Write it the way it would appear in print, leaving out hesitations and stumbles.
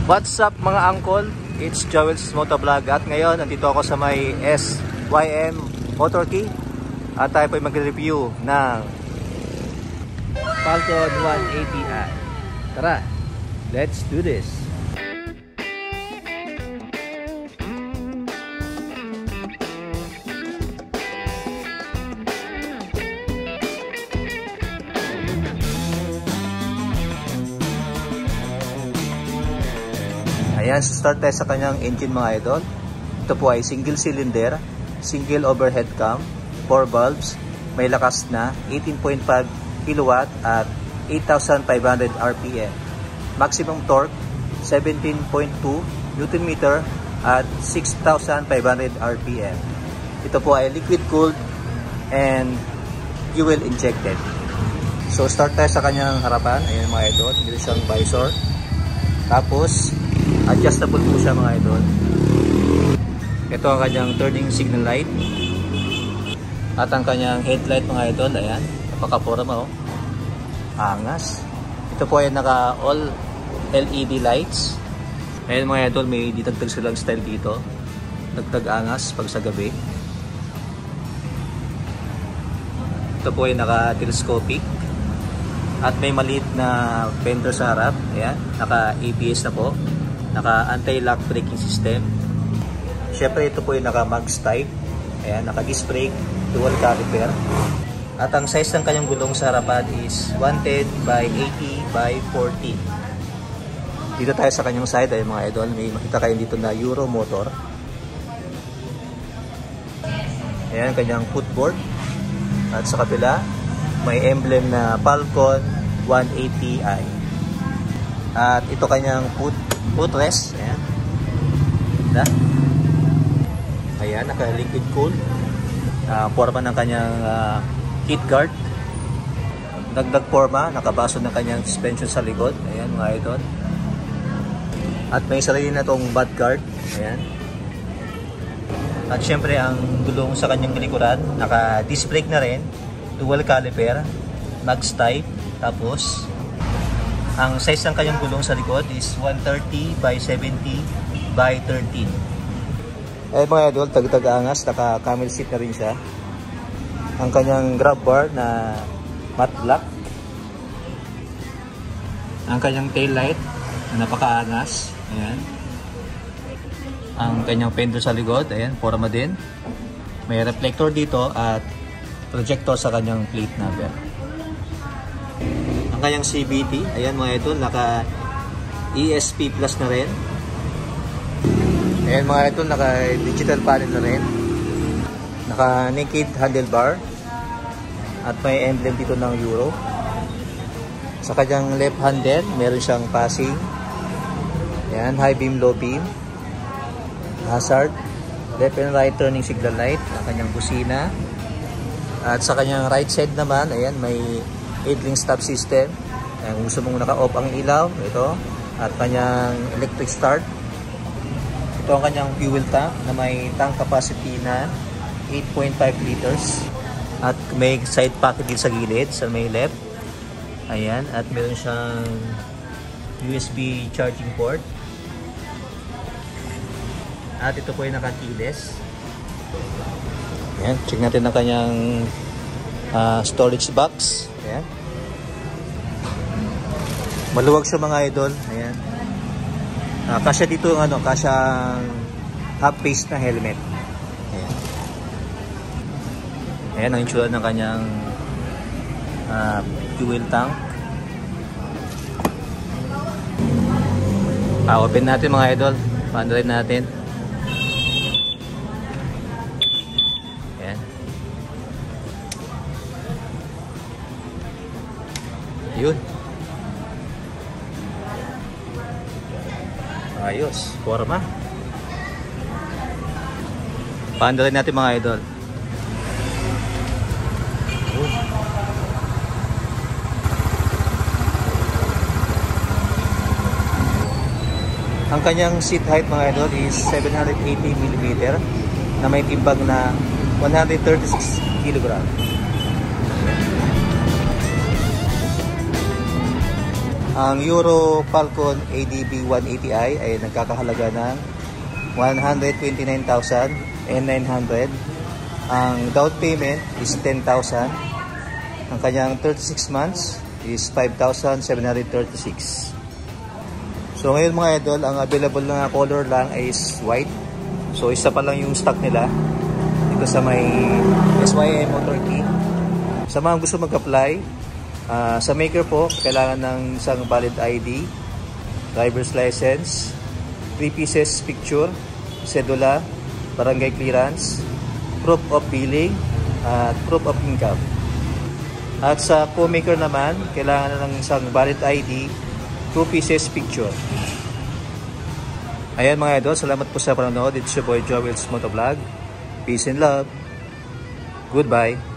What's up mga angkol? It's Joel's Motovlog at ngayon nandito ako sa may SYM Motor Key at tayo po ay magre-review ng Falcon 180i. Tara, let's do this! Ayan, start tayo sa kanyang engine mga idol. Ito po ay single cylinder, single overhead cam, 4 valves, may lakas na 18.5 kW at 8,500 RPM. Maximum torque 17.2 Nm at 6,500 RPM. Ito po ay liquid cooled and fuel injected. So start tayo sa kanyang harapan. Ayan mga idol, meron siyang visor. Tapos adjustable po siya mga idol. Ito ang kanyang turning signal light. At ang kanyang headlight mga idol. Ayan, napaka-forma oh. Angas. Ito po ay naka all LED lights. Ayan mga idol, may ditagtag silang style dito. Dagdag angas pag sa gabi. Ito po ay naka telescopic. At may maliit na fender sa harap. Ayan, naka ABS na po. Naka anti-lock braking system. Syempre ito po yung naka mags type. Ayan, naka disc brake, dual caliper. At ang size ng kanyang gulong sa harapan is 110 by 80 by 40. Dito tayo sa kanyang side ay mga idol. May makita kayo dito na Euro motor. Ayan, kanyang footboard. At sa kabila, may emblem na Falcon 180i. At ito kanyang footrest. Ayan. Ayan, naka-liquid cool. Forma ng kanyang heat guard. Dagdag forma, nakabaso ng kanyang suspension sa likod. Ayan mga idol. At may sarili na tong butt guard. Ayan. At syempre ang gulong sa kanyang likuran, naka-disc brake na rin. Dual caliper, mags type. Tapos ang size ng kanyang gulong sa likod is 130 by 70 by 13. Ay mga idol, tagtag angas, naka camel seat na rin siya. Ang kanyang grab bar na matte black. Ang kanyang tail light na napakaangas. Ayan. Ang kanyang fender sa likod, ayan, forma din. May reflector dito at projector sa kanyang plate number. Ang kanyang CVT, ayan mga idol, naka ESP Plus na rin. Ayan mga idol, naka digital panel na rin. Naka naked handlebar. At may emblem dito ng Euro. Sa kanyang left handle, meron siyang passing. Ayan, high beam, low beam. Hazard. Left and right turning signal light. Ang kanyang busina. At sa kanyang right side naman, ayan, may idling stop system. Ayan, kung gusto mong naka-off ang ilaw, ito. At kanyang electric start. Ito ang kanyang fuel tank na may tank capacity na 8.5 liters. At may side pocket din sa gilid, sa may left. Ayan, at meron siyang USB charging port. At ito po ay naka-keyless. Ayan, check natin ang kanyang storage box. Ayan. Maluwag siya mga idol. Ayan. Kasya dito yung ano, kasyang half face na helmet. Ayan. Ayan ang itsura ng kanyang fuel tank. Open natin mga idol. Paandalin natin. Ayan. Yun. Ayos, forma. Paandalin natin mga idol. Ang kanyang seat height mga idol is 780 mm na may timbang na 136 kg. Ang Euro Falcon ADB 180i ay nagkakahalaga ng 129,900. Ang down payment is 10,000. Ang kanyang 36 months is 5,736. So ngayon mga idol, ang available na color lang is white. So isa pa lang yung stock nila dito sa may SYM Motor Key. Sa mga gusto mag-apply, sa maker po, kailangan ng isang valid ID, driver's license, 3 pieces picture, cedula, barangay clearance, proof of billing, at proof of income. At sa co-maker naman, kailangan ng isang valid ID, 2 pieces picture. Ayan mga idol, salamat po sa panonood. It's your boy Joel's Motovlog. Peace and love. Goodbye.